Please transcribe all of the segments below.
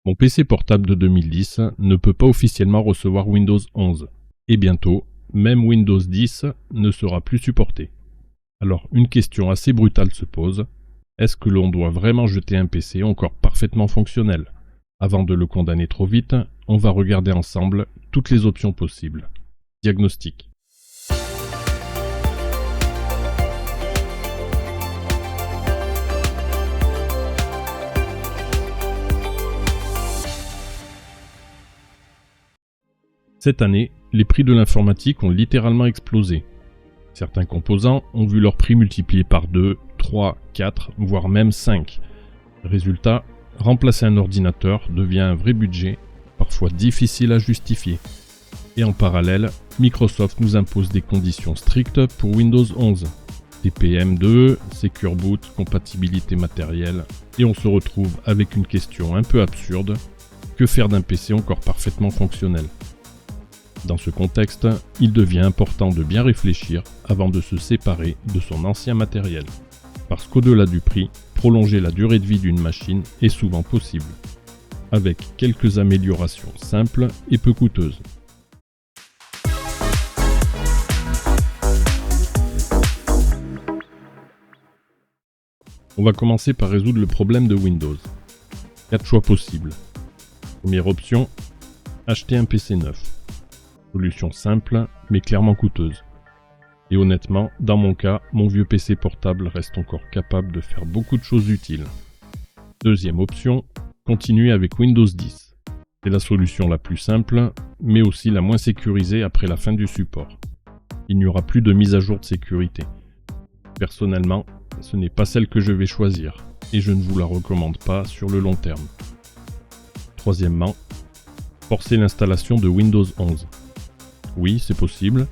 Mon PC portable de 2010 ne peut pas officiellement recevoir Windows 11. Et bientôt, même Windows 10 ne sera plus supporté. Alors une question assez brutale se pose. Est-ce que l'on doit vraiment jeter un PC encore parfaitement fonctionnel? Avant de le condamner trop vite, on va regarder ensemble toutes les options possibles. Diagnostic. Cette année, les prix de l'informatique ont littéralement explosé. Certains composants ont vu leur prix multiplié par 2, 3, 4, voire même 5. Résultat, remplacer un ordinateur devient un vrai budget, parfois difficile à justifier. Et en parallèle, Microsoft nous impose des conditions strictes pour Windows 11. TPM2, Secure Boot, compatibilité matérielle, et on se retrouve avec une question un peu absurde, que faire d'un PC encore parfaitement fonctionnel? Dans ce contexte, il devient important de bien réfléchir avant de se séparer de son ancien matériel. Parce qu'au-delà du prix, prolonger la durée de vie d'une machine est souvent possible, avec quelques améliorations simples et peu coûteuses. On va commencer par résoudre le problème de Windows. 4 choix possibles. Première option, acheter un PC neuf. Solution simple, mais clairement coûteuse. Et honnêtement, dans mon cas, mon vieux PC portable reste encore capable de faire beaucoup de choses utiles. Deuxième option, continuer avec Windows 10. C'est la solution la plus simple, mais aussi la moins sécurisée après la fin du support. Il n'y aura plus de mise à jour de sécurité. Personnellement, ce n'est pas celle que je vais choisir, et je ne vous la recommande pas sur le long terme. Troisièmement, forcer l'installation de Windows 11. Oui, c'est possible.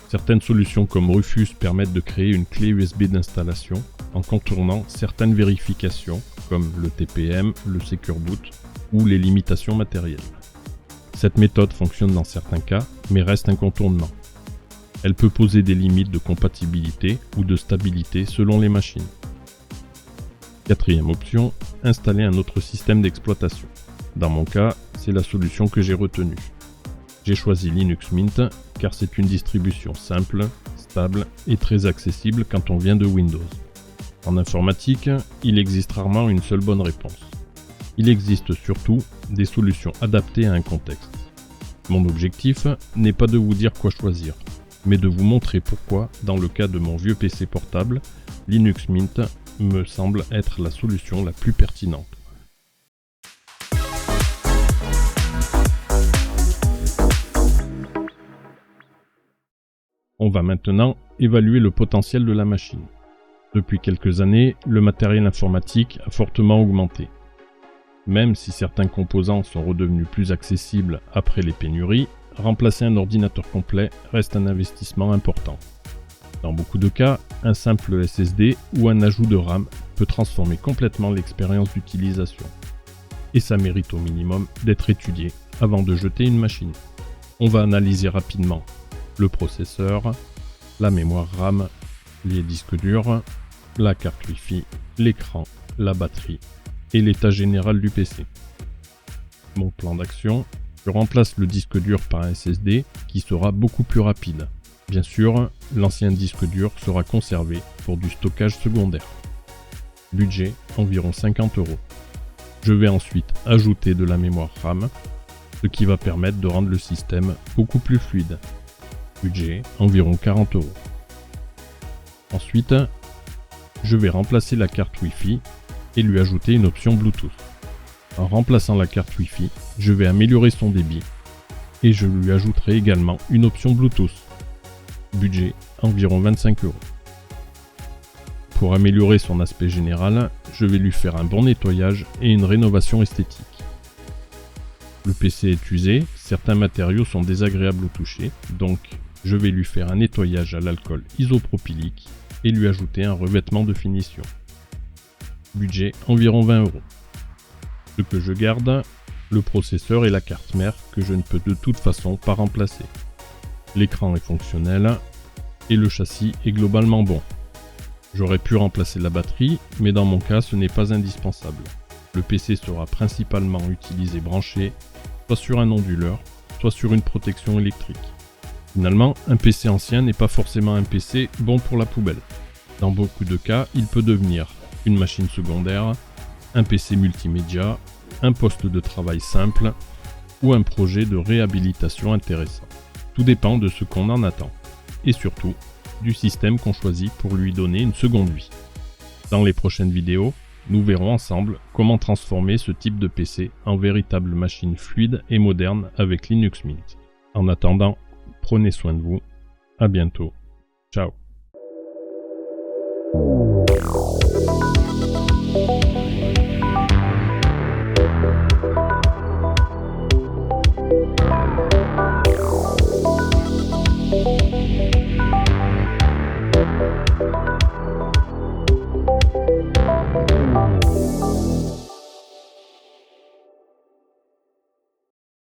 Certaines solutions comme Rufus permettent de créer une clé USB d'installation en contournant certaines vérifications comme le TPM, le Secure Boot ou les limitations matérielles. Cette méthode fonctionne dans certains cas, mais reste un contournement. Elle peut poser des limites de compatibilité ou de stabilité selon les machines. Quatrième option, installer un autre système d'exploitation. Dans mon cas, c'est la solution que j'ai retenue. J'ai choisi Linux Mint car c'est une distribution simple, stable et très accessible quand on vient de Windows. En informatique, il existe rarement une seule bonne réponse. Il existe surtout des solutions adaptées à un contexte. Mon objectif n'est pas de vous dire quoi choisir, mais de vous montrer pourquoi, dans le cas de mon vieux PC portable, Linux Mint me semble être la solution la plus pertinente. On va maintenant évaluer le potentiel de la machine. Depuis quelques années, le matériel informatique a fortement augmenté. Même si certains composants sont redevenus plus accessibles après les pénuries, remplacer un ordinateur complet reste un investissement important. Dans beaucoup de cas, un simple SSD ou un ajout de RAM peut transformer complètement l'expérience d'utilisation. Et ça mérite au minimum d'être étudié avant de jeter une machine. On va analyser rapidement le processeur, la mémoire RAM, les disques durs, la carte Wi-Fi, l'écran, la batterie et l'état général du PC. Mon plan d'action, je remplace le disque dur par un SSD qui sera beaucoup plus rapide. Bien sûr, l'ancien disque dur sera conservé pour du stockage secondaire. Budget environ 50 €. Je vais ensuite ajouter de la mémoire RAM, ce qui va permettre de rendre le système beaucoup plus fluide. Budget environ 40 €. Ensuite, je vais remplacer la carte Wi-Fi et lui ajouter une option Bluetooth. En remplaçant la carte Wi-Fi, je vais améliorer son débit et je lui ajouterai également une option Bluetooth. Budget environ 25 €. Pour améliorer son aspect général, je vais lui faire un bon nettoyage et une rénovation esthétique. Le PC est usé, certains matériaux sont désagréables au toucher, donc je vais lui faire un nettoyage à l'alcool isopropylique et lui ajouter un revêtement de finition. Budget environ 20 €. Ce que je garde, le processeur et la carte mère que je ne peux de toute façon pas remplacer. L'écran est fonctionnel et le châssis est globalement bon. J'aurais pu remplacer la batterie, mais dans mon cas ce n'est pas indispensable. Le PC sera principalement utilisé branché, soit sur un onduleur, soit sur une protection électrique. Finalement, un PC ancien n'est pas forcément un PC bon pour la poubelle. Dans beaucoup de cas, il peut devenir une machine secondaire, un PC multimédia, un poste de travail simple ou un projet de réhabilitation intéressant. Tout dépend de ce qu'on en attend et surtout du système qu'on choisit pour lui donner une seconde vie. Dans les prochaines vidéos, nous verrons ensemble comment transformer ce type de PC en véritable machine fluide et moderne avec Linux Mint. En attendant, prenez soin de vous, à bientôt, ciao.